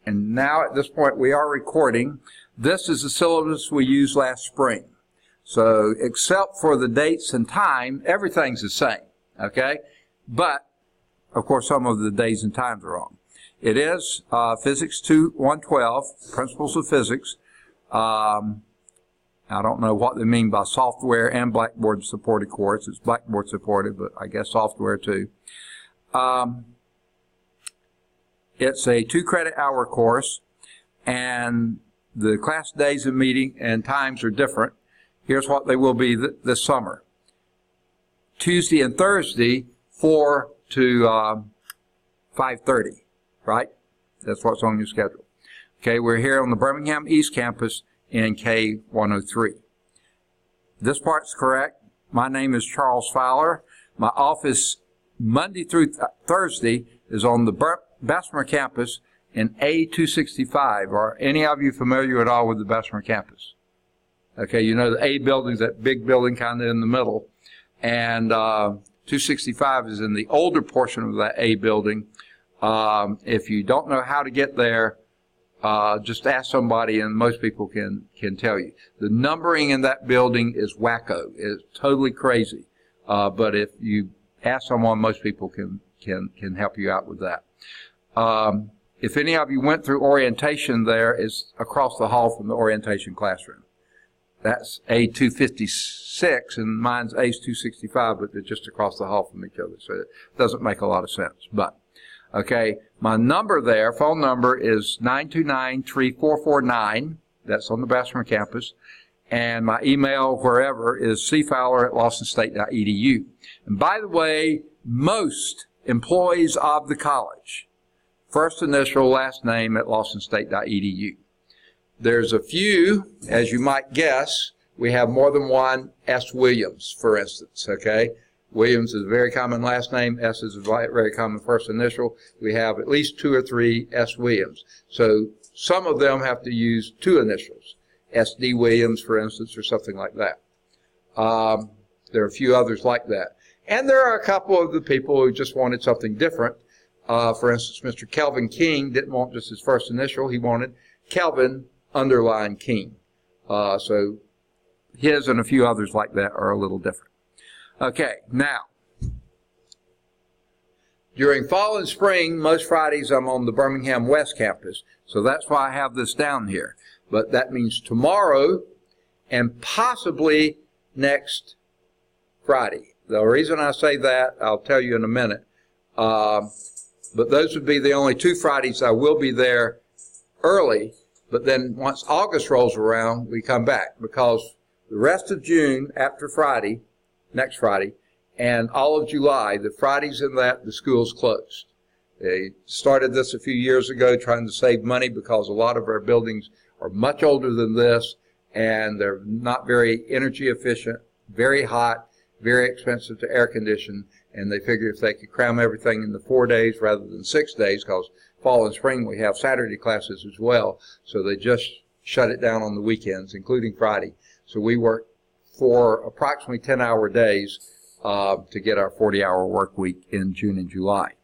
and now at this point we are recording. This is the syllabus we used last spring. So except for the dates and time, everything's the same, okay? But, of course, some of the days and times are wrong. It is Physics 112, Principles of Physics. I don't know what they mean by software and Blackboard supported course. It's Blackboard supported, but I guess software too. It's a 2-credit hour course, and the class days of meeting and times are different. Here's what they will be this summer. Tuesday and Thursday, 4 to 5:30, right? That's what's on your schedule. Okay, we're here on the Birmingham East Campus in K103. This part's correct. My name is Charles Fowler. My office Monday through Thursday is on the Bessemer campus in A265. Are any of you familiar at all with the Bessemer campus? Okay, you know the A building's that big building kind of in the middle, and 265 is in the older portion of that A building. If you don't know how to get there, just ask somebody, and most people can tell you. The numbering in that building is wacko. It's totally crazy. But if you ask someone, most people can help you out with that. If any of you went through orientation, there is across the hall from the orientation classroom. That's A256, and mine's A265, but they're just across the hall from each other, so it doesn't make a lot of sense. But okay, my number there, phone number is 929-3449. That's on the Bessemer campus. And my email, wherever, is cfowler@lawsonstate.edu. And by the way, most employees of the college, first initial, last name at lawsonstate.edu. There's a few, as you might guess, we have more than one S. Williams, for instance, okay? Williams is a very common last name. S is a very common first initial. We have at least 2 or 3 S. Williams. So some of them have to use 2 initials. S.D. Williams, for instance, or something like that. There are a few others like that. And there are a couple of the people who just wanted something different. For instance, Mr. Kelvin King didn't want just his first initial. He wanted Kelvin _ King. So his and a few others like that are a little different. Okay, now, during fall and spring, most Fridays I'm on the Birmingham West Campus, so that's why I have this down here. But that means tomorrow and possibly next Friday. The reason I say that, I'll tell you in a minute. But those would be the only 2 Fridays I will be there early. But then once August rolls around, we come back, because the rest of June after Friday, next Friday, and all of July, the Fridays in that, the school's closed. They started this a few years ago trying to save money because a lot of our buildings are much older than this, and they're not very energy efficient, very hot, very expensive to air condition, and they figured if they could cram everything in the 4 days rather than 6 days, because fall and spring we have Saturday classes as well, so they just shut it down on the weekends, including Friday. So we work for approximately 10-hour days to get our 40-hour work week in June and July.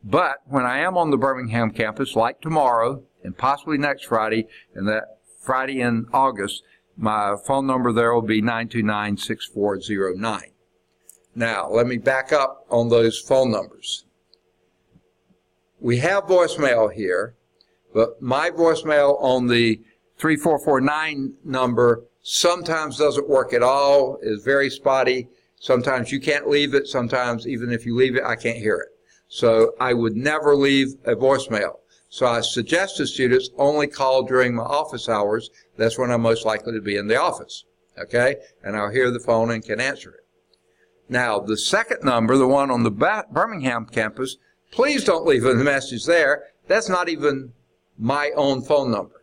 But when I am on the Birmingham campus, like tomorrow and possibly next Friday, and that Friday in August, my phone number there will be 929-6409. Now, let me back up on those phone numbers. We have voicemail here, but my voicemail on the 3449 number sometimes doesn't work at all, is very spotty. Sometimes you can't leave it. Sometimes even if you leave it, I can't hear it. So I would never leave a voicemail. So I suggest to students only call during my office hours. That's when I'm most likely to be in the office, okay? And I'll hear the phone and can answer it. Now, the second number, the one on the Birmingham campus, please don't leave a message there. That's not even my own phone number.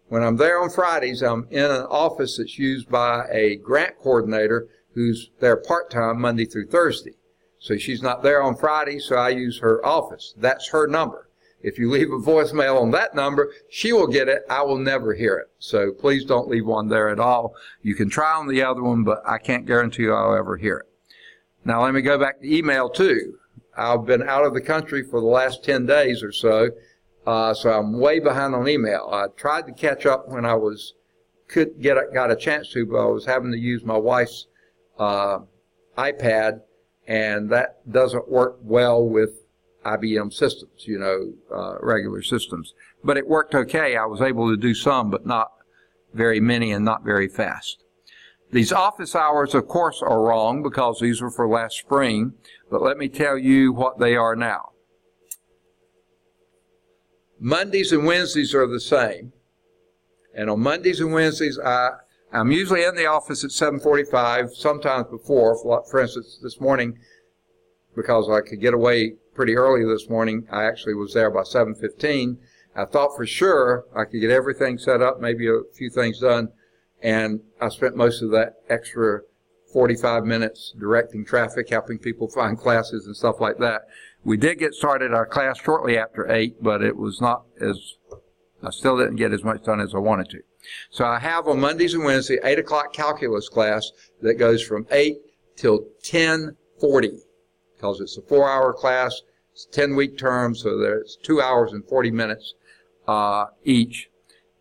When I'm there on Fridays, I'm in an office that's used by a grant coordinator who's there part-time Monday through Thursday. So she's not there on Friday, so I use her office. That's her number. If you leave a voicemail on that number, she will get it. I will never hear it. So please don't leave one there at all. You can try on the other one, but I can't guarantee I'll ever hear it. Now let me go back to email too. I've been out of the country for the last 10 days or so. So I'm way behind on email. I tried to catch up when I got a chance to, but I was having to use my wife's iPad, and that doesn't work well with IBM systems, regular systems. But it worked okay. I was able to do some, but not very many and not very fast. These office hours, of course, are wrong because these were for last spring, but let me tell you what they are now. Mondays and Wednesdays are the same. And on Mondays and Wednesdays, I'm usually in the office at 7:45, sometimes before. For instance, this morning, because I could get away pretty early this morning, I actually was there by 7:15. I thought for sure I could get everything set up, maybe a few things done, and I spent most of that extra 45 minutes directing traffic, helping people find classes and stuff like that. We did get started our class shortly after 8, but it was not I still didn't get as much done as I wanted to. So I have on Mondays and Wednesdays, 8 o'clock calculus class that goes from 8 till 10:40, because it's a 4-hour class. It's a 10-week term, so there's 2 hours and 40 minutes each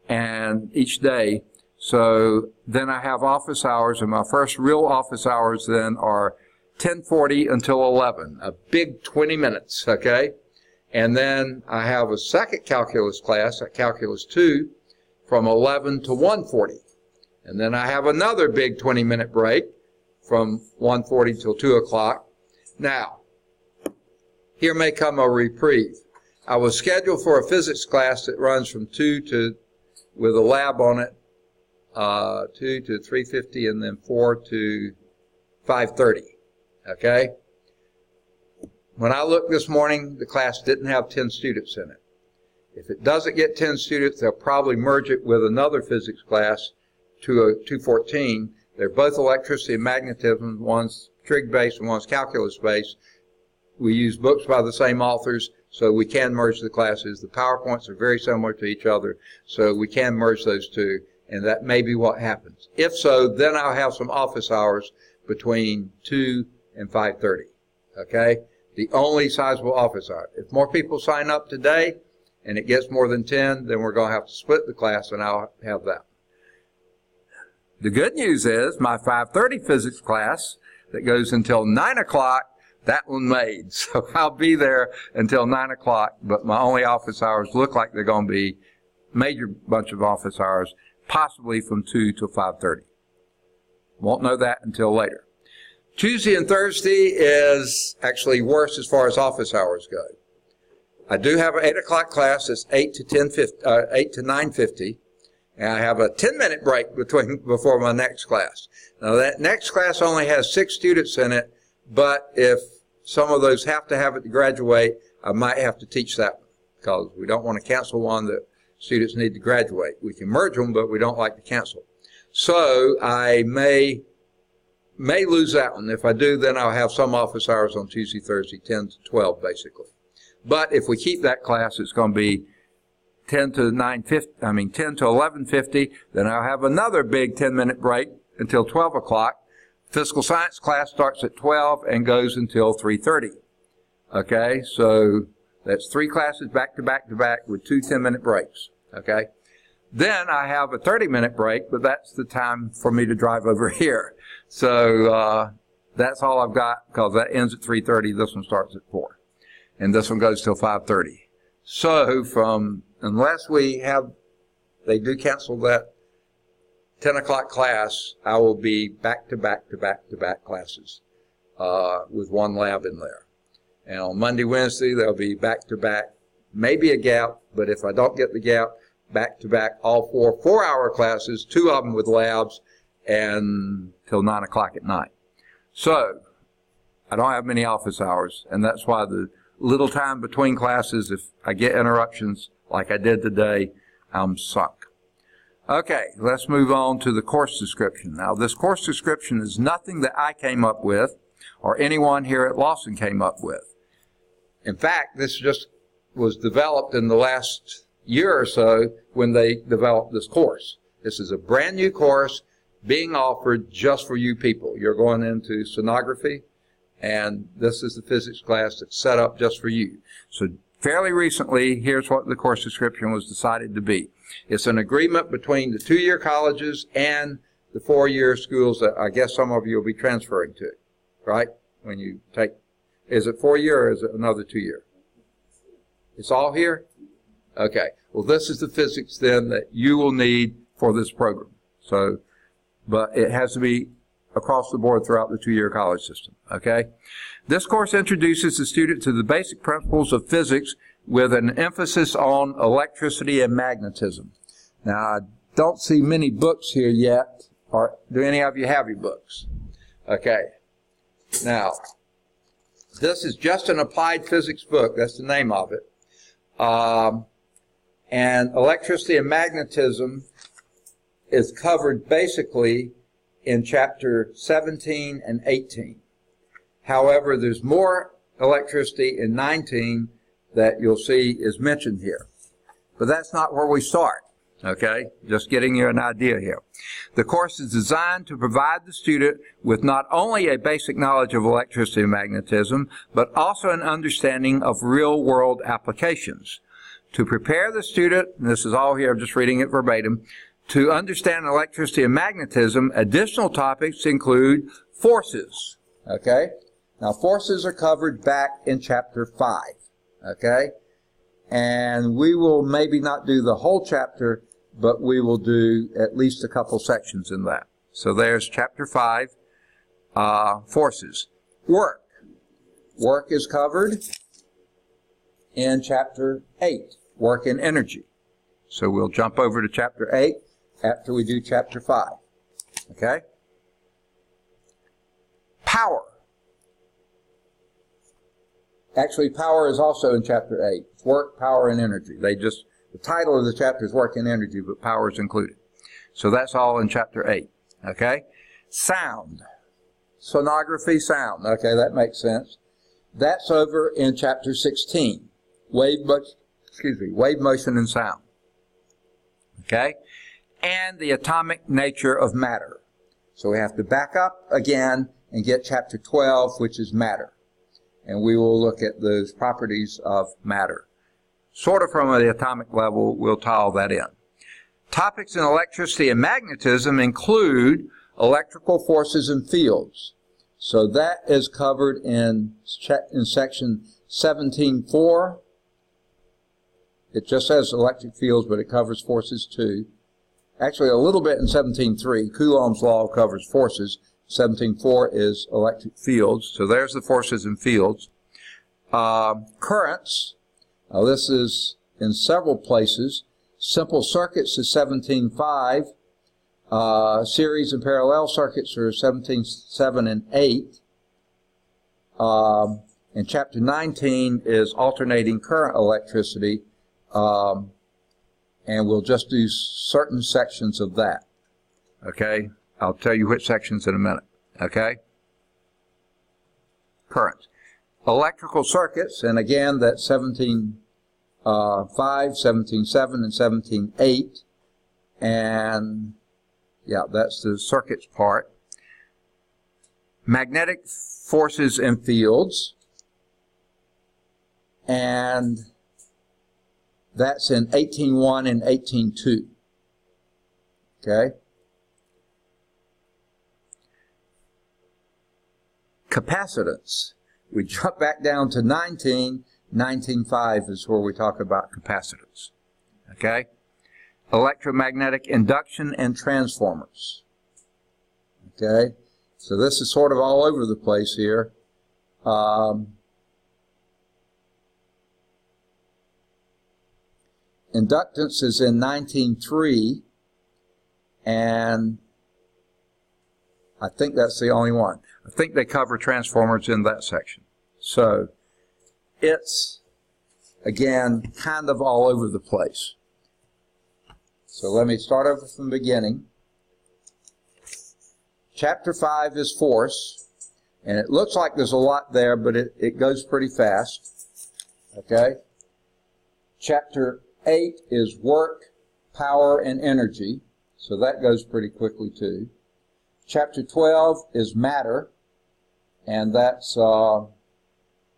day. So then I have office hours, and my first real office hours then are 10:40 until 11, a big 20 minutes, okay? And then I have a second calculus class, at Calculus 2, from 11 to 1:40. And then I have another big 20-minute break from 1:40 till 2 o'clock. Now, here may come a reprieve. I was scheduled for a physics class that runs from 2 to, with a lab on it, 2 to 3:50, and then 4 to 5:30, okay? When I looked this morning, the class didn't have 10 students in it. If it doesn't get 10 students, they'll probably merge it with another physics class, 214. They're both electricity and magnetism. One's trig-based and one's calculus-based. We use books by the same authors, so we can merge the classes. The PowerPoints are very similar to each other, so we can merge those two, and that may be what happens. If so, then I'll have some office hours between 2 and 5:30, okay? The only sizable office hour. If more people sign up today and it gets more than 10, then we're going to have to split the class, and I'll have that. The good news is my 5:30 physics class that goes until 9 o'clock, that one made. So I'll be there until 9 o'clock, but my only office hours look like they're going to be major bunch of office hours, possibly from 2 till 5:30. Won't know that until later. Tuesday and Thursday is actually worse as far as office hours go. I do have an 8 o'clock class that's 8 to 9:50, and I have a 10-minute break before my next class. Now that next class only has 6 students in it, but if some of those have to have it to graduate, I might have to teach that one, because we don't want to cancel one that students need to graduate. We can merge them, but we don't like to cancel. So I may lose that one. If I do, then I'll have some office hours on Tuesday, Thursday, 10 to 12, basically. But if we keep that class, it's going to be 10 to 11:50. Then I'll have another big 10-minute break until 12 o'clock. Physical science class starts at 12 and goes until 3:30. Okay, so that's 3 classes back to back to back with 2 10-minute breaks. Okay. Then I have a 30-minute break, but that's the time for me to drive over here. So that's all I've got, because that ends at 3:30. This one starts at 4. And this one goes till 5:30. So unless they do cancel that 10 o'clock class, I will be back to back to back to back classes with one lab in there. And on Monday, Wednesday, they'll be back to back, maybe a gap, but if I don't get the gap, back to back, all 4 4-hour classes, 2 of them with labs, and till 9 o'clock at night. So I don't have many office hours, and that's why the little time between classes, if I get interruptions like I did today, I'm sunk. Okay, let's move on to the course description. Now, this course description is nothing that I came up with or anyone here at Lawson came up with. In fact, this just was developed in the last year or so when they developed this course. This is a brand new course being offered just for you people. You're going into sonography, and this is the physics class that's set up just for you. So fairly recently, here's what the course description was decided to be. It's an agreement between the two-year colleges and the four-year schools that I guess some of you will be transferring to, right? When you take, is it 4-year or is it another 2-year? It's all here? Okay. Well, this is the physics then that you will need for this program. So, but it has to be across the board throughout the two-year college system, okay? This course introduces the student to the basic principles of physics with an emphasis on electricity and magnetism. Now, I don't see many books here yet. Or do any of you have your books? Okay. Now, this is just an applied physics book. That's the name of it. And electricity and magnetism is covered basically in chapter 17 and 18. However, there's more electricity in 19 that you'll see is mentioned here. But that's not where we start, okay? Just getting you an idea here. The course is designed to provide the student with not only a basic knowledge of electricity and magnetism, but also an understanding of real-world applications. To prepare the student, and this is all here, I'm just reading it verbatim, to understand electricity and magnetism, additional topics include forces, okay? Now, forces are covered back in chapter 5, okay? And we will maybe not do the whole chapter, but we will do at least a couple sections in that. So there's chapter 5, forces. Work. Work is covered in chapter 8, work and energy. So we'll jump over to chapter 8 after we do chapter 5. Okay? Power. Actually, power is also in chapter 8. It's work, power, and energy. The title of the chapter is work and energy, but power is included. So that's all in chapter 8. Okay? Sound. Sonography, sound. Okay, that makes sense. That's over in chapter 16. Wave motion and sound. Okay? And the atomic nature of matter. So we have to back up again and get chapter 12, which is matter. And we will look at those properties of matter. Sort of from the atomic level, we'll tie all that in. Topics in electricity and magnetism include electrical forces and fields. So that is covered in section 17.4. It just says electric fields, but it covers forces too. Actually, a little bit in 17.3. Coulomb's law covers forces. 17.4 is electric fields. So there's the forces and fields. Currents. Now this is in several places. Simple circuits is 17.5. Series and parallel circuits are 17.7 and 8. And chapter 19 is alternating current electricity. And we'll just do certain sections of that. Okay? I'll tell you which sections in a minute. Okay? Currents. Electrical circuits, and again, that's 17.5, 17.7, and 17.8. And, yeah, that's the circuits part. Magnetic forces and fields. And that's in 18.1 and 18.2. Okay? Capacitance. We jump back down to 19. 19.5 is where we talk about capacitance. Okay? Electromagnetic induction and transformers. Okay? So this is sort of all over the place here. Inductance is in 19.3, and I think that's the only one. I think they cover transformers in that section. So it's, again, kind of all over the place. So let me start over from the beginning. Chapter 5 is force, and it looks like there's a lot there, but it goes pretty fast. Okay? Chapter 8 is work, power, and energy. So that goes pretty quickly too. Chapter 12 is matter, and that's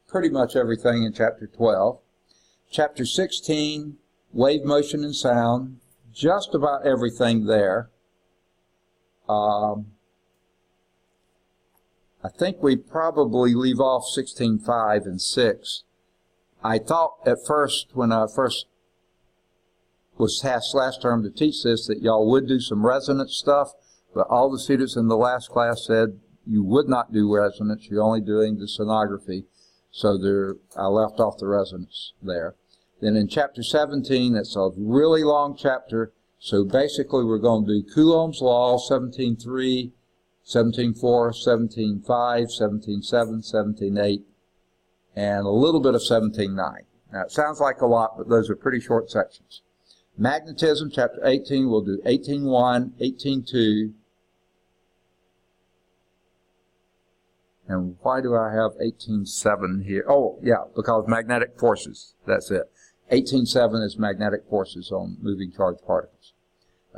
pretty much everything in chapter 12. Chapter 16, wave motion and sound, just about everything there. I think we probably leave off 16.5 and 6. I thought at first, when I first was tasked last term to teach this, that y'all would do some resonance stuff, but all the students in the last class said you would not do resonance, you're only doing the sonography. So I left off the resonance there. Then in chapter 17, it's a really long chapter, so basically we're going to do Coulomb's Law, 17.3, 17.4, 17.5, 17.7, 17.8, and a little bit of 17.9. Now it sounds like a lot, but those are pretty short sections. Magnetism, chapter 18, we'll do 18.1, 18.2, and why do I have 18.7 here? Oh, yeah, because magnetic forces, that's it. 18.7 is magnetic forces on moving charged particles.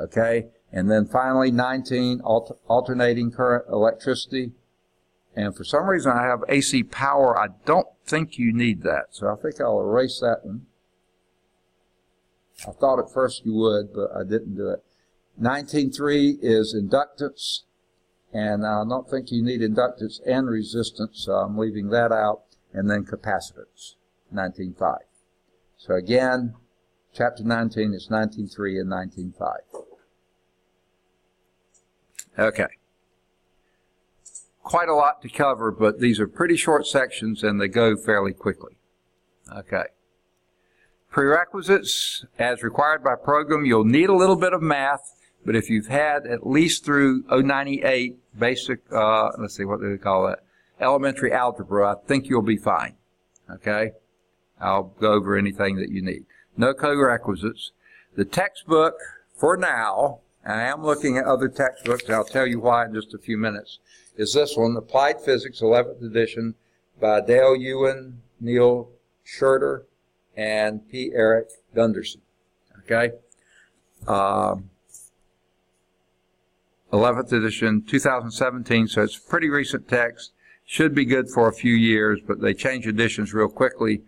Okay, and then finally 19, alternating current electricity. And for some reason I have AC power. I don't think you need that, so I think I'll erase that one. I thought at first you would, but I didn't do it. 19.3 is inductance, and I don't think you need inductance and resistance, so I'm leaving that out. And then capacitance, 19.5. So again, chapter 19 is 19.3 and 19.5. Okay. Quite a lot to cover, but these are pretty short sections and they go fairly quickly. Okay. Prerequisites, as required by program, you'll need a little bit of math, but if you've had at least through 098 basic, let's see, what do they call that? Elementary algebra, I think you'll be fine. Okay? I'll go over anything that you need. No co-requisites. The textbook, for now, and I am looking at other textbooks, and I'll tell you why in just a few minutes, is this one, Applied Physics, 11th edition, by Dale Ewan, Neil Schurter, and P. Eric Gunderson. Okay? 11th edition, 2017, so it's a pretty recent text. Should be good for a few years, but they change editions real quickly.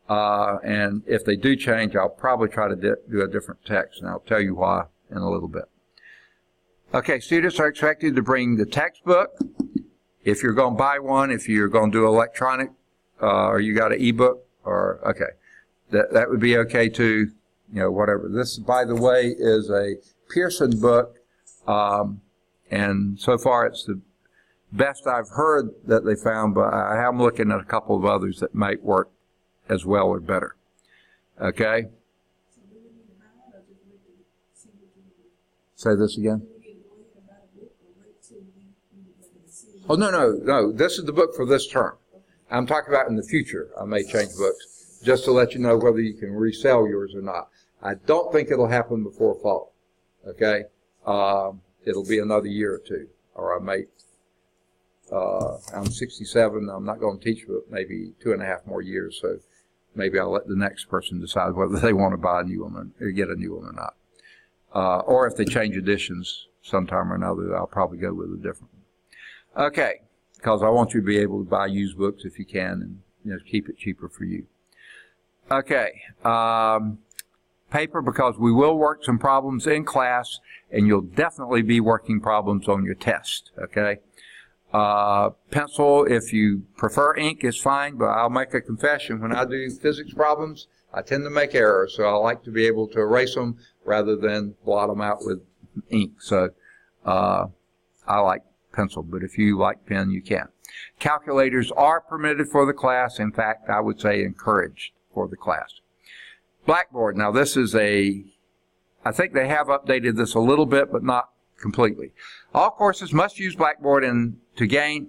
And if they do change, I'll probably try to do a different text, and I'll tell you why in a little bit. Okay, students are expected to bring the textbook. If you're going to buy one, if you're going to do electronic, or you got an ebook, or, okay, that would be okay too, you know, whatever. This, by the way, is a Pearson book, and so far it's the best I've heard that they found, but I am looking at a couple of others that might work as well or better. Okay? Say this again. Oh, no. This is the book for this term. I'm talking about in the future. I may change books just to let you know whether you can resell yours or not. I don't think it'll happen before fall. Okay? It'll be another year or two. Or I may, I'm 67. I'm not going to teach for maybe 2.5 more years. So maybe I'll let the next person decide whether they want to buy a new one or get a new one or not. Or if they change editions sometime or another, I'll probably go with a different one. Okay, because I want you to be able to buy used books if you can and keep it cheaper for you. Okay, paper, because we will work some problems in class and you'll definitely be working problems on your test. Okay, pencil, if you prefer ink, is fine, but I'll make a confession. When I do physics problems, I tend to make errors, so I like to be able to erase them rather than blot them out with ink. So I like pencil, but if you like pen, you can. Calculators are permitted for the class. In fact, I would say encouraged for the class. Blackboard. Now, this is I think they have updated this a little bit, but not completely. All courses must use Blackboard to gain,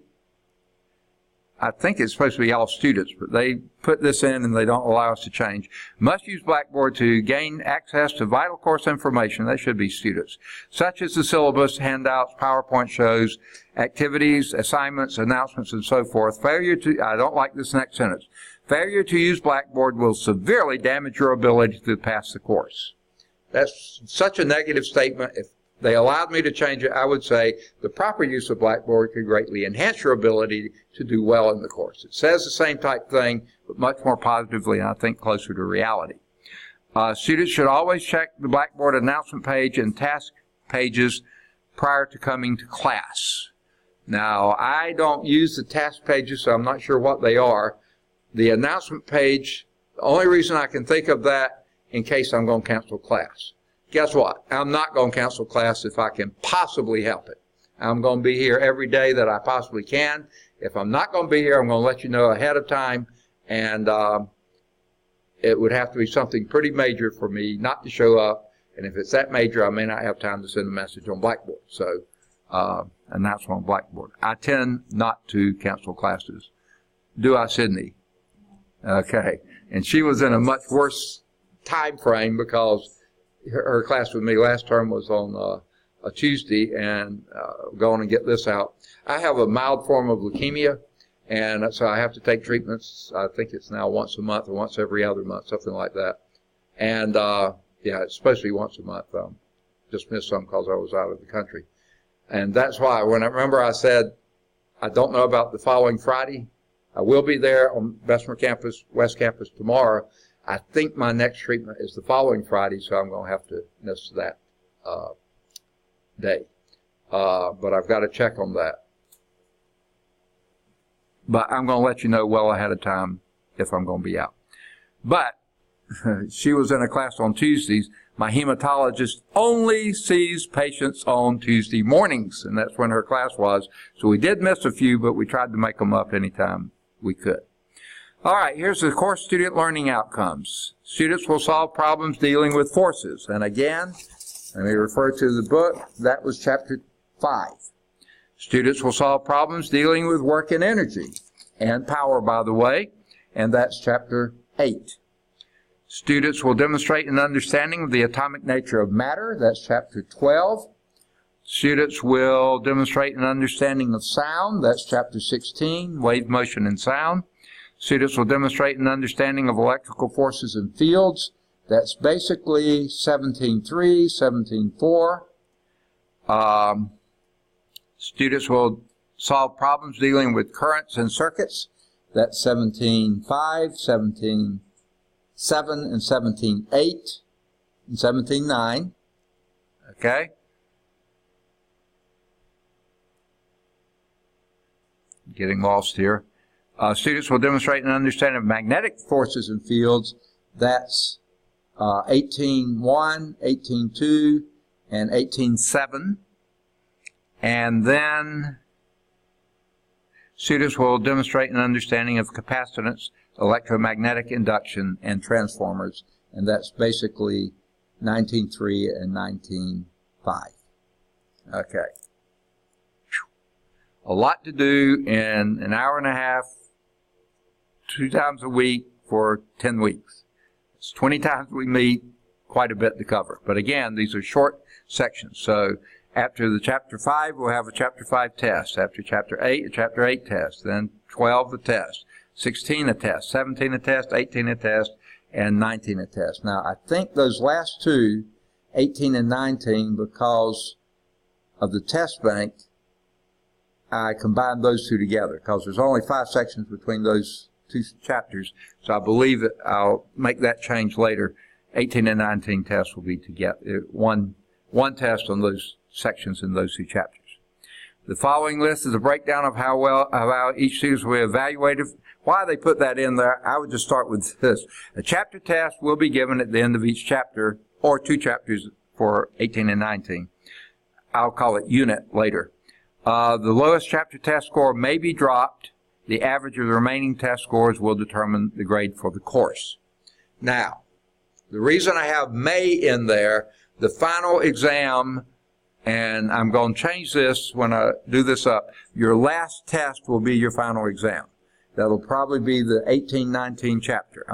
I think it's supposed to be all students, but they put this in and they don't allow us to change. Must use Blackboard to gain access to vital course information. That should be students, such as the syllabus, handouts, PowerPoint shows, activities, assignments, announcements, and so forth. I don't like this next sentence. Failure to use Blackboard will severely damage your ability to pass the course. That's such a negative statement. If they allowed me to change it, I would say the proper use of Blackboard could greatly enhance your ability to do well in the course. It says the same type thing, but much more positively, and I think closer to reality. Students should always check the Blackboard announcement page and task pages prior to coming to class. Now, I don't use the task pages, so I'm not sure what they are. The announcement page, the only reason I can think of that in case I'm going to cancel class. Guess what? I'm not going to cancel class if I can possibly help it. I'm going to be here every day that I possibly can. If I'm not going to be here, I'm going to let you know ahead of time, and it would have to be something pretty major for me not to show up, and if it's that major, I may not have time to send a message on Blackboard. So, announcement on Blackboard. I tend not to cancel classes. Do I, Sydney? Okay. And she was in a much worse time frame because her class with me last term was on a Tuesday, and going and get this out. I have a mild form of leukemia, and so I have to take treatments. I think it's now once a month or once every other month, something like that. And yeah, it's supposed to be once a month. Just missed some because I was out of the country. And that's why when I remember I said, I don't know about the following Friday. I will be there on Bessemer campus, West Campus tomorrow. I think my next treatment is the following Friday, so I'm going to have to miss that day. But I've got to check on that. But I'm going to let you know well ahead of time if I'm going to be out. But she was in a class on Tuesdays. My hematologist only sees patients on Tuesday mornings, and that's when her class was. So we did miss a few, but we tried to make them up anytime we could. All right, here's the course student learning outcomes. Students will solve problems dealing with forces. And again, let me refer to the book. That was chapter 5. Students will solve problems dealing with work and energy and power, by the way, and that's chapter 8. Students will demonstrate an understanding of the atomic nature of matter. That's chapter 12. Students will demonstrate an understanding of sound. That's chapter 16, wave motion and sound. Students will demonstrate an understanding of electrical forces and fields. That's basically 17.3, 17.4. Students will solve problems dealing with currents and circuits. That's 17.5, 17.7, and 17.8, and 17.9. Okay? Getting lost here. Students will demonstrate an understanding of magnetic forces and fields. That's 18.1, 18.2, and 18.7. And then students will demonstrate an understanding of capacitance, electromagnetic induction, and transformers. And that's basically 19.3 and 19.5. Okay. A lot to do in an hour and a half, 2 times a week for 10 weeks. It's 20 times we meet, quite a bit to cover. But again, these are short sections. So after the chapter 5, we'll have a chapter 5 test. After chapter 8, a chapter 8 test. Then 12 a test. 16 a test. 17 a test. 18 a test. And 19 a test. Now, I think those last two, 18 and 19, because of the test bank, I combined those two together because there's only 5 sections between those 2 chapters. So I believe that I'll make that change later. 18 and 19 tests will be together. One test on those sections in those 2 chapters. The following list is a breakdown of how each student will be evaluated. Why they put that in there, I would just start with this. A chapter test will be given at the end of each chapter, or 2 chapters for 18 and 19. I'll call it unit later. The lowest chapter test score may be dropped. The average of the remaining test scores will determine the grade for the course. Now, the reason I have may in there, the final exam, and I'm going to change this when I do this up, your last test will be your final exam. That'll probably be the 18-19 chapter.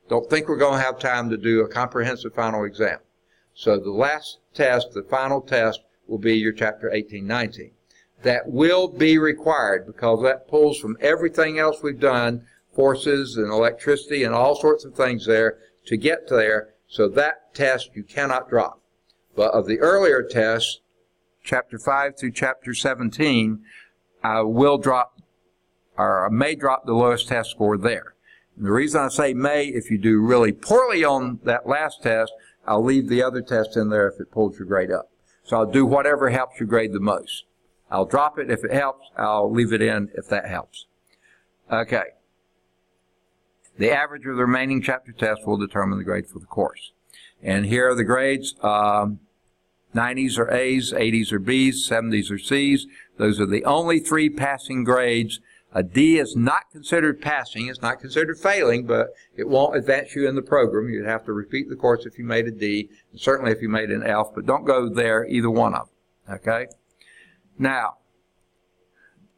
Don't think we're going to have time to do a comprehensive final exam. So the last test, the final test, will be your chapter 18-19. That will be required because that pulls from everything else we've done, forces and electricity and all sorts of things there to get there. So that test you cannot drop. But of the earlier tests, Chapter 5 through Chapter 17, I will drop, or I may drop the lowest test score there. And the reason I say may, if you do really poorly on that last test, I'll leave the other test in there if it pulls your grade up. So I'll do whatever helps your grade the most. I'll drop it if it helps. I'll leave it in if that helps. Okay. The average of the remaining chapter tests will determine the grade for the course. And here are the grades. 90s are A's, 80s are B's, 70s are C's. Those are the only three passing grades. A D is not considered passing. It's not considered failing, but it won't advance you in the program. You'd have to repeat the course if you made a D, and certainly if you made an F, but don't go there, either one of them. Okay? Now,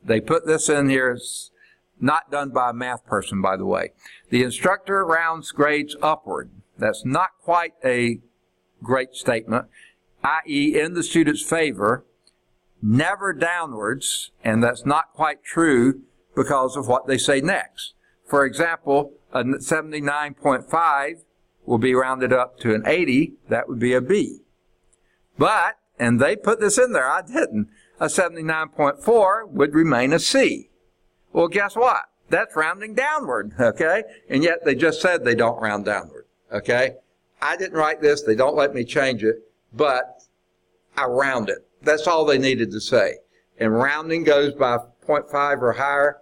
they put this in here. It's not done by a math person, by the way. The instructor rounds grades upward. That's not quite a great statement, i.e., in the student's favor, never downwards, and that's not quite true because of what they say next. For example, a 79.5 will be rounded up to an 80. That would be a B. But, and they put this in there, I didn't, a 79.4 would remain a C. Well, guess what? That's rounding downward, okay? And yet they just said they don't round downward, okay? I didn't write this. They don't let me change it, but I round it. That's all they needed to say. And rounding goes by 0.5 or higher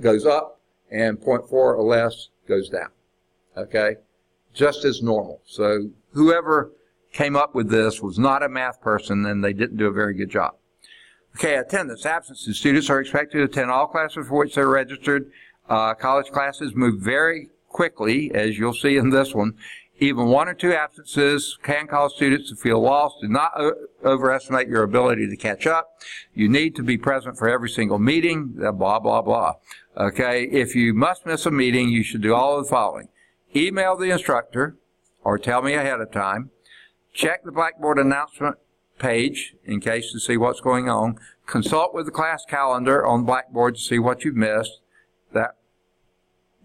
goes up, and 0.4 or less goes down, okay? Just as normal. So whoever came up with this was not a math person, and they didn't do a very good job. Okay, attendance. Absences. Students are expected to attend all classes for which they're registered. College classes move very quickly, as you'll see in this one. Even one or two absences can cause students to feel lost. Do not overestimate your ability to catch up. You need to be present for every single meeting, blah, blah, blah. Okay, if you must miss a meeting, you should do all of the following. Email the instructor, or tell me ahead of time. Check the Blackboard announcement page in case to see what's going on. Consult with the class calendar on Blackboard to see what you've missed.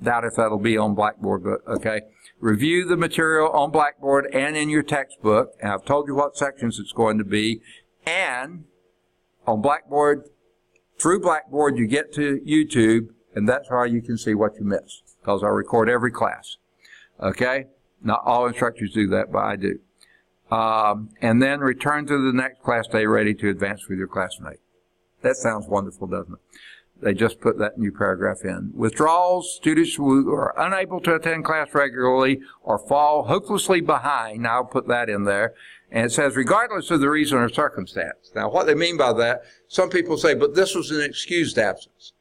Doubt if that'll be on Blackboard, but okay. Review the material on Blackboard and in your textbook. And I've told you what sections it's going to be. And on Blackboard, through Blackboard, you get to YouTube, and that's how you can see what you missed, because I record every class. Okay? Not all instructors do that, but I do. And then return to the next class day ready to advance with your classmate. That sounds wonderful, doesn't it? They just put that new paragraph in. Withdrawals, students who are unable to attend class regularly or fall hopelessly behind. I'll put that in there. And it says, regardless of the reason or circumstance. Now, what they mean by that, some people say, but this was an excused absence.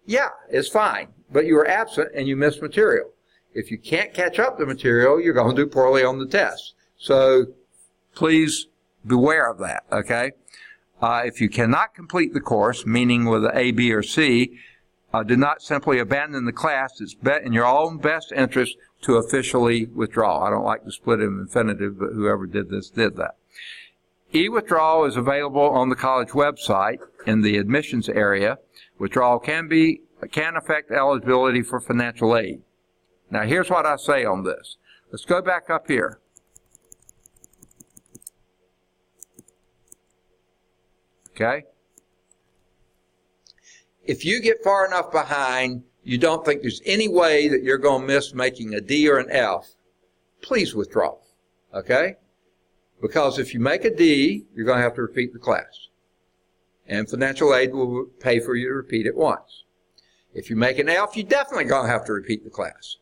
Yeah, it's fine. But you were absent and you missed material. If you can't catch up the material, you're going to do poorly on the test. So please beware of that, okay? If you cannot complete the course, meaning with an A, B, or C, do not simply abandon the class. It's in your own best interest to officially withdraw. I don't like to split it in infinitive, but whoever did this did that. E-withdrawal is available on the college website in the admissions area. Withdrawal can affect eligibility for financial aid. Now, here's what I say on this. Let's go back up here. Okay? If you get far enough behind, you don't think there's any way that you're going to miss making a D or an F, please withdraw. Okay? Because if you make a D, you're going to have to repeat the class. And financial aid will pay for you to repeat it once. If you make an F, you're definitely going to have to repeat the class.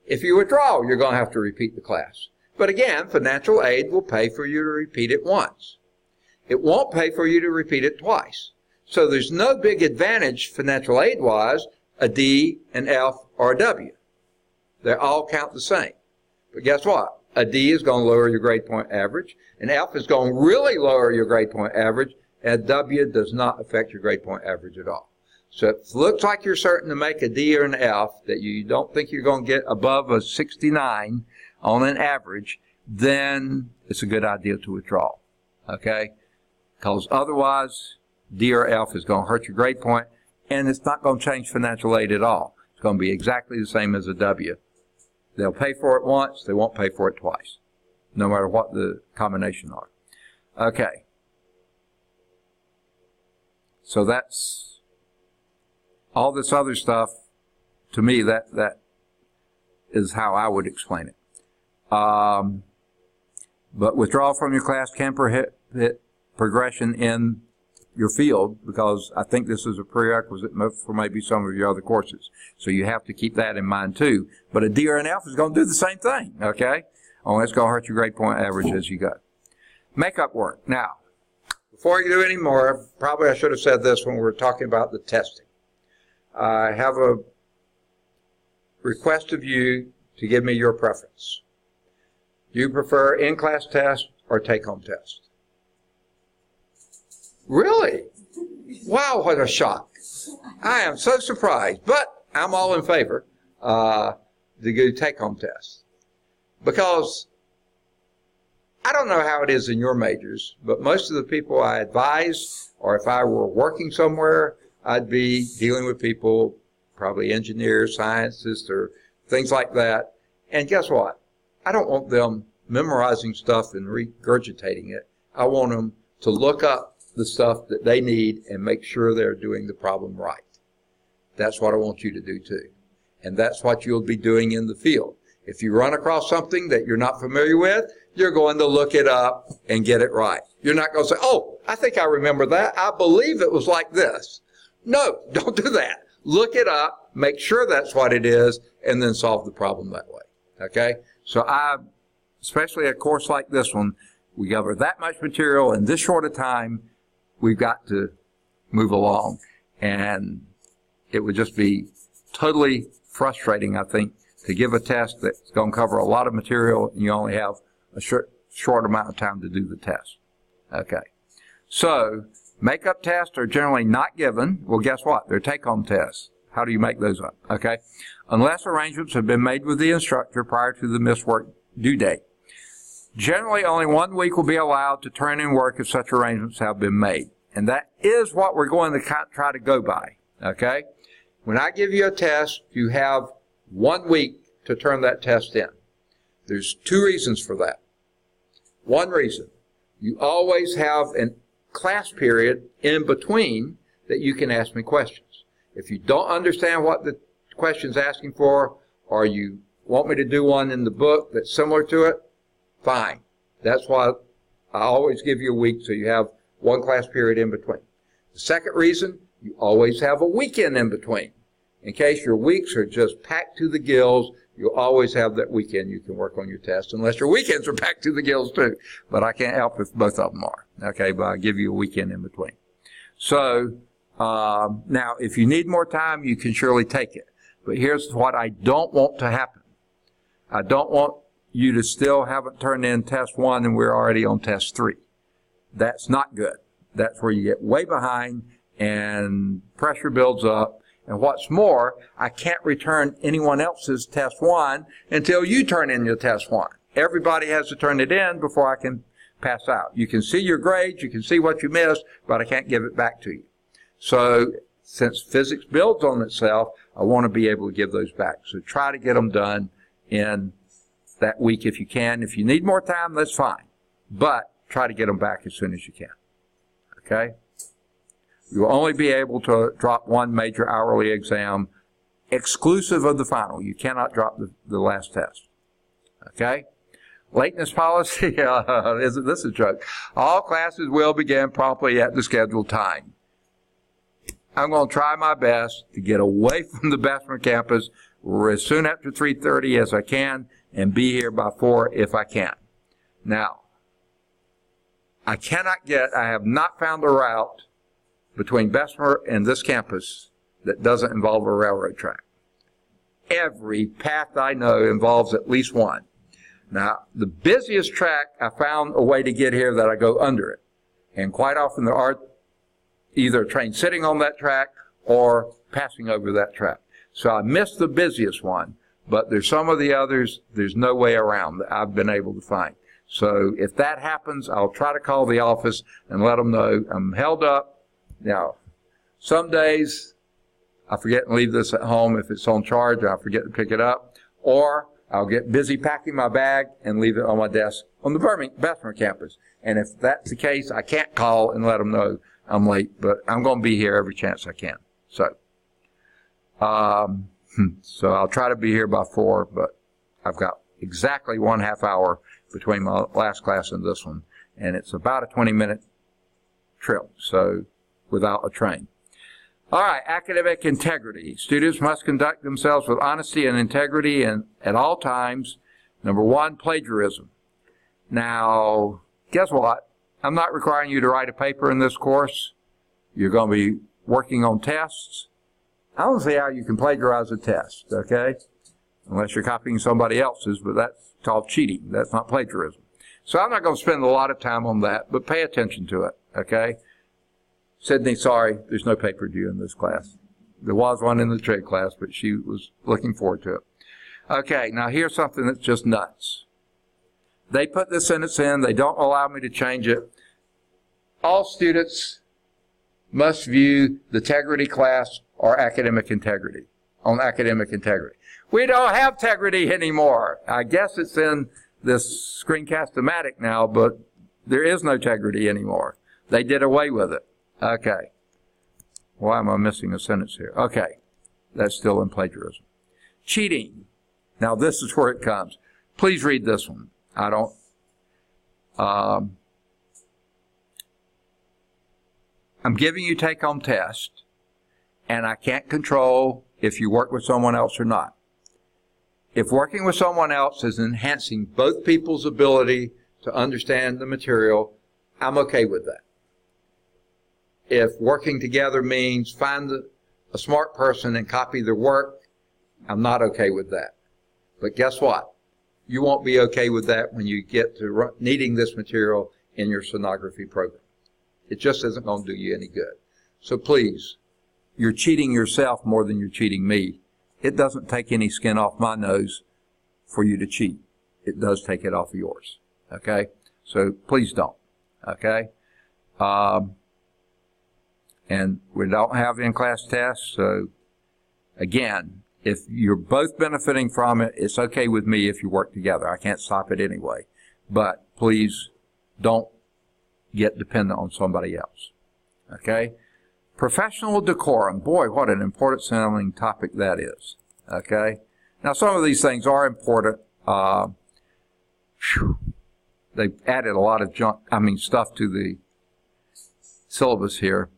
If you withdraw, you're going to have to repeat the class. But again, financial aid will pay for you to repeat it once. It won't pay for you to repeat it twice. So there's no big advantage financial aid-wise, a D, an F, or a W. They all count the same. But guess what? A D is going to lower your grade point average. An F is going to really lower your grade point average. And a W does not affect your grade point average at all. So if it looks like you're certain to make a D or an F, that you don't think you're going to get above a 69 on an average, then it's a good idea to withdraw. Okay? Because otherwise, D or F is going to hurt your grade point, and it's not going to change financial aid at all. It's going to be exactly the same as a W. They'll pay for it once, they won't pay for it twice, no matter what the combination are. Okay. So that's all this other stuff. To me, that is how I would explain it. But withdrawal from your class can prohibit progression in your field, because I think this is a prerequisite for maybe some of your other courses. So you have to keep that in mind too. But a D or an F is going to do the same thing, okay? Only it's going to hurt your grade point average as you go. Makeup work. Now, before you do any more, probably I should have said this when we were talking about the testing. I have a request of you to give me your preference. Do you prefer in-class test or take-home test? Really? Wow, what a shock. I am so surprised, but I'm all in favor to do take-home tests. Because I don't know how it is in your majors, but most of the people I advise, or if I were working somewhere, I'd be dealing with people, probably engineers, scientists, or things like that. And guess what? I don't want them memorizing stuff and regurgitating it. I want them to look up the stuff that they need and make sure they're doing the problem right. That's what I want you to do too. And that's what you'll be doing in the field. If you run across something that you're not familiar with, you're going to look it up and get it right. You're not going to say, oh, I think I remember that. I believe it was like this. No, don't do that. Look it up, make sure that's what it is, and then solve the problem that way. Okay? So especially a course like this one, we cover that much material in this short a time. We've got to move along. And it would just be totally frustrating, I think, to give a test that's going to cover a lot of material and you only have a short amount of time to do the test. Okay. So, makeup tests are generally not given. Well, guess what? They're take-home tests. How do you make those up? Okay. Unless arrangements have been made with the instructor prior to the missed work due date. Generally, only 1 week will be allowed to turn in work if such arrangements have been made. And that is what we're going to try to go by. Okay. When I give you a test, you have 1 week to turn that test in. There's 2 reasons for that. One reason, you always have a class period in between that you can ask me questions. If you don't understand what the question's asking for, or you want me to do one in the book that's similar to it, fine. That's why I always give you a week, so you have 1 class period in between. The second reason, you always have a weekend in between. In case your weeks are just packed to the gills, you'll always have that weekend you can work on your test, unless your weekends are packed to the gills too. But I can't help if both of them are. Okay, but I'll give you a weekend in between. So, now, if you need more time, you can surely take it. But here's what I don't want to happen. I don't want you to still haven't turned in test 1 and we're already on test 3. That's not good. That's where you get way behind and pressure builds up. And what's more, I can't return anyone else's test 1 until you turn in your test 1. Everybody has to turn it in before I can pass out. You can see your grades, you can see what you missed, but I can't give it back to you. So, since physics builds on itself, I want to be able to give those back. So try to get them done in that week if you can. If you need more time, that's fine. But try to get them back as soon as you can. Okay? You will only be able to drop 1 major hourly exam exclusive of the final. You cannot drop the last test. Okay? Lateness policy, this is a joke. All classes will begin promptly at the scheduled time. I'm going to try my best to get away from the Bessemer campus as soon after 3:30 as I can and be here by 4 if I can. Now, I have not found a route between Bessemer and this campus that doesn't involve a railroad track. Every path I know involves at least one. Now, the busiest track, I found a way to get here that I go under it. And quite often there are either a train sitting on that track or passing over that track. So I missed the busiest one, but there's some of the others, there's no way around that I've been able to find. So if that happens, I'll try to call the office and let them know I'm held up. Now, some days I forget and leave this at home if it's on charge and I forget to pick it up, or I'll get busy packing my bag and leave it on my desk on the Bessemer campus. And if that's the case, I can't call and let them know I'm late, but I'm going to be here every chance I can. So I'll try to be here by 4, but I've got exactly 1/2 hour between my last class and this one, and it's about a 20-minute trip, so without a train. All right, academic integrity. Students must conduct themselves with honesty and integrity at all times. Number 1, plagiarism. Now, guess what? I'm not requiring you to write a paper in this course. You're going to be working on tests. I don't see how you can plagiarize a test, okay? Unless you're copying somebody else's, but that's called cheating. That's not plagiarism. So I'm not going to spend a lot of time on that, but pay attention to it, okay? Sydney, sorry, there's no paper due in this class. There was one in the trade class, but she was looking forward to it. Okay, now here's something that's just nuts. They put this sentence in. They don't allow me to change it. All students must view the integrity class or academic integrity, on academic integrity. We don't have integrity anymore. I guess it's in this screencast-o-matic now, but there is no integrity anymore. They did away with it. Okay. Why am I missing a sentence here? Okay. That's still in plagiarism. Cheating. Now, this is where it comes. Please read this one. I don't... I'm giving you take-home test, and I can't control if you work with someone else or not. If working with someone else is enhancing both people's ability to understand the material, I'm okay with that. If working together means find a smart person and copy their work, I'm not okay with that. But guess what? You won't be okay with that when you get to needing this material in your sonography program. It just isn't going to do you any good. So please, you're cheating yourself more than you're cheating me. It doesn't take any skin off my nose for you to cheat. It does take it off of yours. Okay? So please don't. Okay? And we don't have in-class tests, so again, if you're both benefiting from it, it's okay with me if you work together. I can't stop it anyway. But please don't get dependent on somebody else. Okay? Professional decorum. Boy, what an important sounding topic that is. Okay? Now, some of these things are important. They've added a lot of stuff to the syllabus here.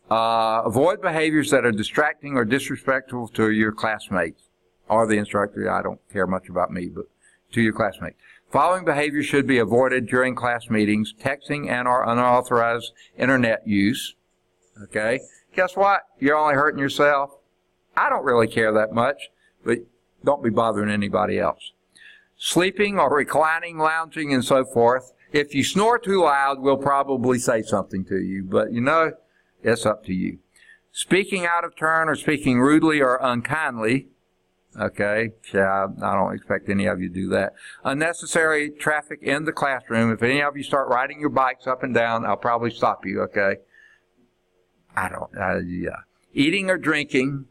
Avoid behaviors that are distracting or disrespectful to your classmates or the instructor. I don't care much about me, but to your classmates. Following behaviors should be avoided during class meetings: texting and or unauthorized internet use. Okay? Guess what? You're only hurting yourself. I don't really care that much, but don't be bothering anybody else. Sleeping or reclining, lounging, and so forth. If you snore too loud, we'll probably say something to you, but you know, it's up to you. Speaking out of turn or speaking rudely or unkindly. Okay, yeah, I don't expect any of you to do that. Unnecessary traffic in the classroom. If any of you start riding your bikes up and down, I'll probably stop you, okay? Yeah. Eating or drinking,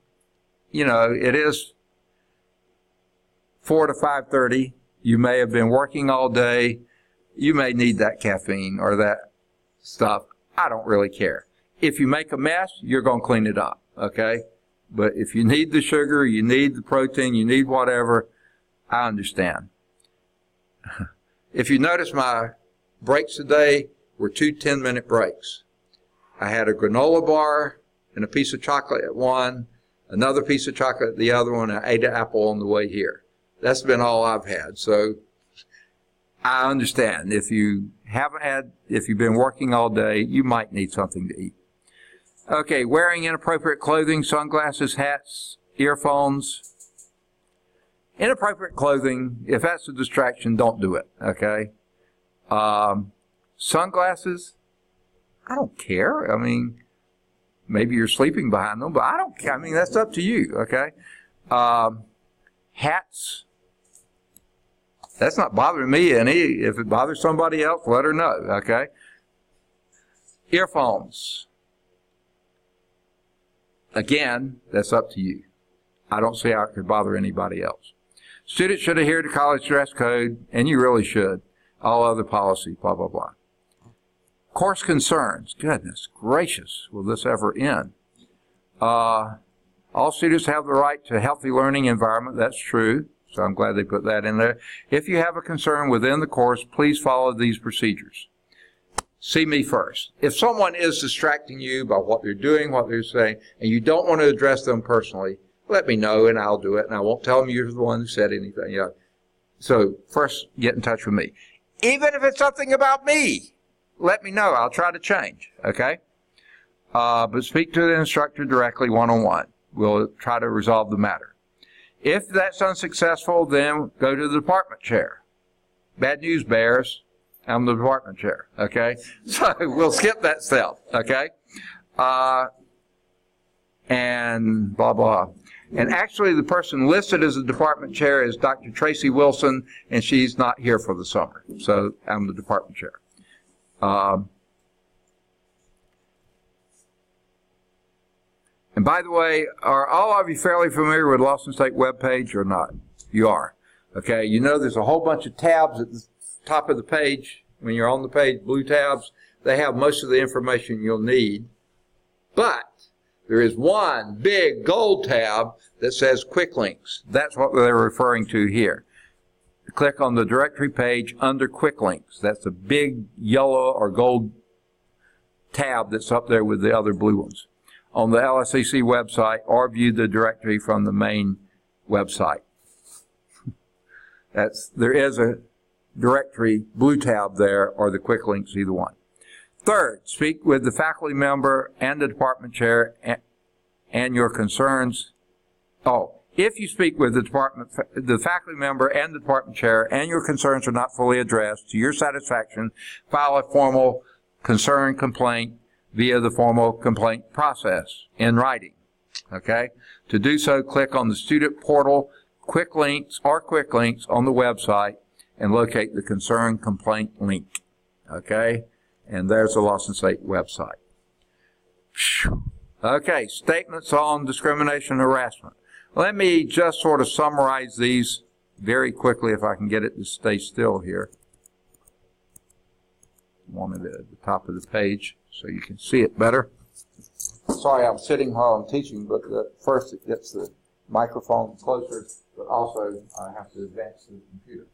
you know, it is 4 to 5:30. You may have been working all day. You may need that caffeine or that stuff. I don't really care. If you make a mess, you're going to clean it up, okay? But if you need the sugar, you need the protein, you need whatever, I understand. If you notice, my breaks today were 2 10-minute breaks. I had a granola bar and a piece of chocolate at one, another piece of chocolate at the other one, and I ate an apple on the way here. That's been all I've had. So I understand. If you've been working all day, you might need something to eat. Okay, wearing inappropriate clothing, sunglasses, hats, earphones. Inappropriate clothing, if that's a distraction, don't do it, okay? Sunglasses, I don't care. I mean, maybe you're sleeping behind them, but I don't care. I mean, that's up to you, okay? Hats, that's not bothering me any. If it bothers somebody else, let her know, okay? Earphones. Again, that's up to you. I don't see how it could bother anybody else. Students should adhere to college dress code, and you really should. All other policy, blah, blah, blah. Course concerns. Goodness gracious, will this ever end? All students have the right to a healthy learning environment. That's true, so I'm glad they put that in there. If you have a concern within the course, please follow these procedures. See me first. If someone is distracting you by what they're doing, what they're saying, and you don't want to address them personally, let me know and I'll do it, and I won't tell them you're the one who said anything. You know. So first, get in touch with me. Even if it's something about me, let me know. I'll try to change, okay? But speak to the instructor directly one-on-one. We'll try to resolve the matter. If that's unsuccessful, then go to the department chair. Bad news, bears. I'm the department chair, okay? So we'll skip that step, okay? And blah, blah. And actually, the person listed as the department chair is Dr. Tracy Wilson, and she's not here for the summer. So I'm the department chair. And by the way, are all of you fairly familiar with Lawson State webpage or not? You are. Okay, you know there's a whole bunch of tabs at the top of the page. When you're on the page, blue tabs, they have most of the information you'll need. But there is one big gold tab that says Quick Links. That's what they're referring to here. Click on the directory page under Quick Links. That's a big yellow or gold tab that's up there with the other blue ones on the LSCC website, or view the directory from the main website. There is a directory blue tab there, or the Quick Links, either one. Third, speak with the faculty member and the department chair and your concerns. If you speak with the faculty member and the department chair and your concerns are not fully addressed to your satisfaction, file a formal concern complaint via the formal complaint process in writing. Okay? To do so, click on the student portal, Quick Links on the website, and locate the concern complaint link. Okay? And there's the Lawson State website. Okay, statements on discrimination and harassment. Let me just sort of summarize these very quickly if I can get it to stay still here. One at the top of the page so you can see it better. Sorry, I'm sitting while I'm teaching, but first it gets the microphone closer, but also I have to advance the computer.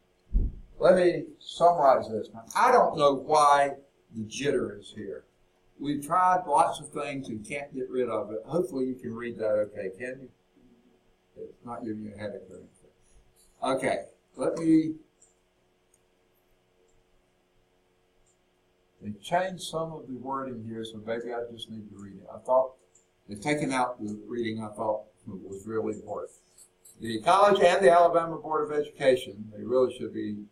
Let me summarize this. Now, I don't know why the jitter is here. We've tried lots of things and can't get rid of it. Hopefully you can read that okay, can you? It's not giving you a headache or anything. Okay, let me change some of the wording here, so maybe I just need to read it. I thought, they've taken out the reading I thought was really important. The college and the Alabama Board of Education, they really should be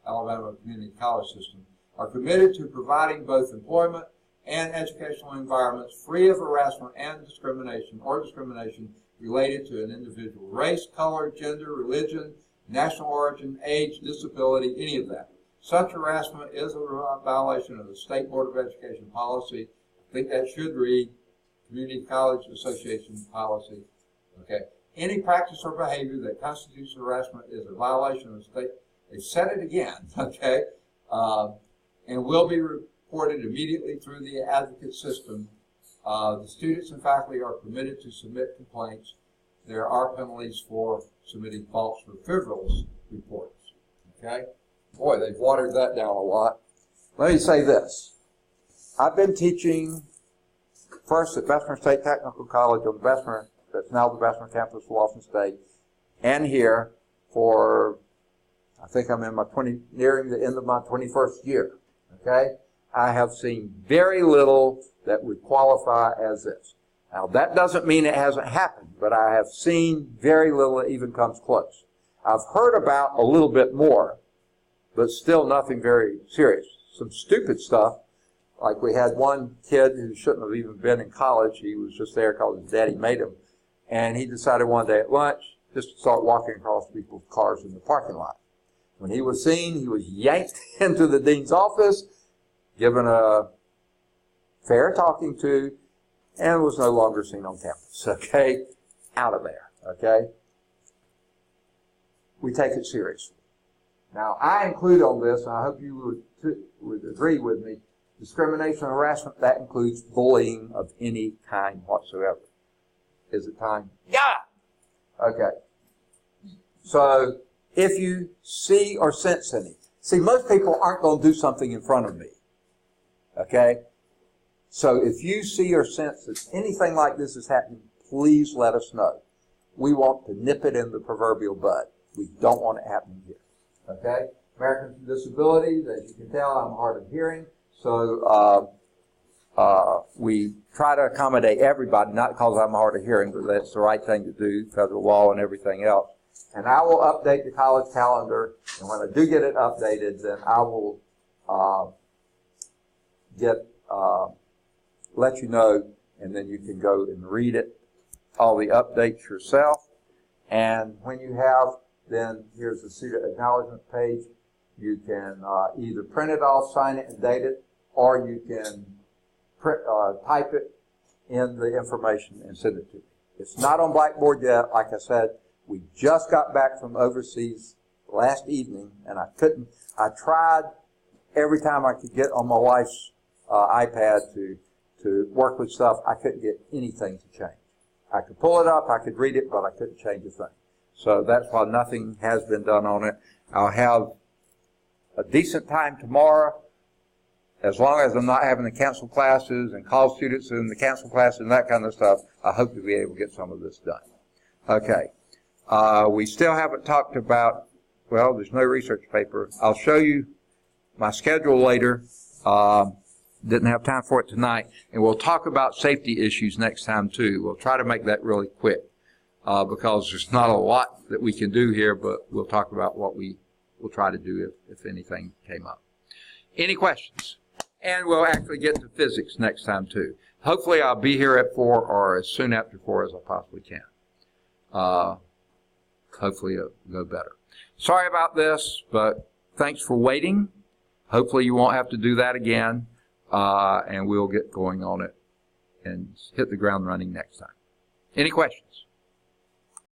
Alabama Community College System, are committed to providing both employment and educational environments free of harassment and discrimination related to an individual race, color, gender, religion, national origin, age, disability, any of that. Such harassment is a violation of the State Board of Education policy. I think that should read Community College Association policy. Okay. Any practice or behavior that constitutes harassment is a violation of the state. They said it again, okay, and will be reported immediately through the advocate system. The students and faculty are permitted to submit complaints. There are penalties for submitting false or frivolous reports. Okay? Boy, they've watered that down a lot. Let me say this. I've been teaching first at Bessemer State Technical College on the Bessemer, that's now the Bessemer campus of Lawson State, and here for, I think I'm in nearing the end of my 21st year. Okay? I have seen very little that would qualify as this. Now, that doesn't mean it hasn't happened, but I have seen very little that even comes close. I've heard about a little bit more, but still nothing very serious. Some stupid stuff, like we had one kid who shouldn't have even been in college. He was just there because his daddy made him. And he decided one day at lunch just to start walking across people's cars in the parking lot. When he was seen, he was yanked into the dean's office, given a fair talking to, and was no longer seen on campus, okay? Out of there, okay? we take it seriously. Now, I include on this, and I hope you would agree with me, discrimination and harassment, that includes bullying of any kind whatsoever. Is it time? Yeah! Okay. So, if you see or sense any, see, most people aren't going to do something in front of me. Okay? So, if you see or sense that anything like this is happening, please let us know. We want to nip it in the proverbial bud. We don't want it happening here. Okay? Americans with Disabilities, as you can tell, I'm hard of hearing. So, we try to accommodate everybody, not because I'm hard of hearing, but that's the right thing to do, federal law and everything else. And I will update the college calendar, and when I do get it updated, then I will let you know, and then you can go and read it, all the updates yourself. And when you have, then here's the student acknowledgement page. You can either print it off, sign it, and date it, or you can type it in the information and send it to me. It's not on Blackboard yet. Like I said, we just got back from overseas last evening, and I tried every time I could get on my wife's iPad to work with stuff. I couldn't get anything to change. I could pull it up, I could read it, but I couldn't change a thing. So that's why nothing has been done on it. I'll have a decent time tomorrow, as long as I'm not having to cancel classes and call students in the cancel classes and that kind of stuff. I hope to be able to get some of this done. Okay. We still haven't talked about, well, there's no research paper. I'll show you my schedule later. Didn't have time for it tonight. And we'll talk about safety issues next time, too. We'll try to make that really quick because there's not a lot that we can do here, but we'll talk about what we will try to do if anything came up. Any questions? And we'll actually get to physics next time, too. Hopefully, I'll be here at 4 or as soon after 4 as I possibly can. Hopefully, it'll go better. Sorry about this, but thanks for waiting. Hopefully, you won't have to do that again, and we'll get going on it and hit the ground running next time. Any questions?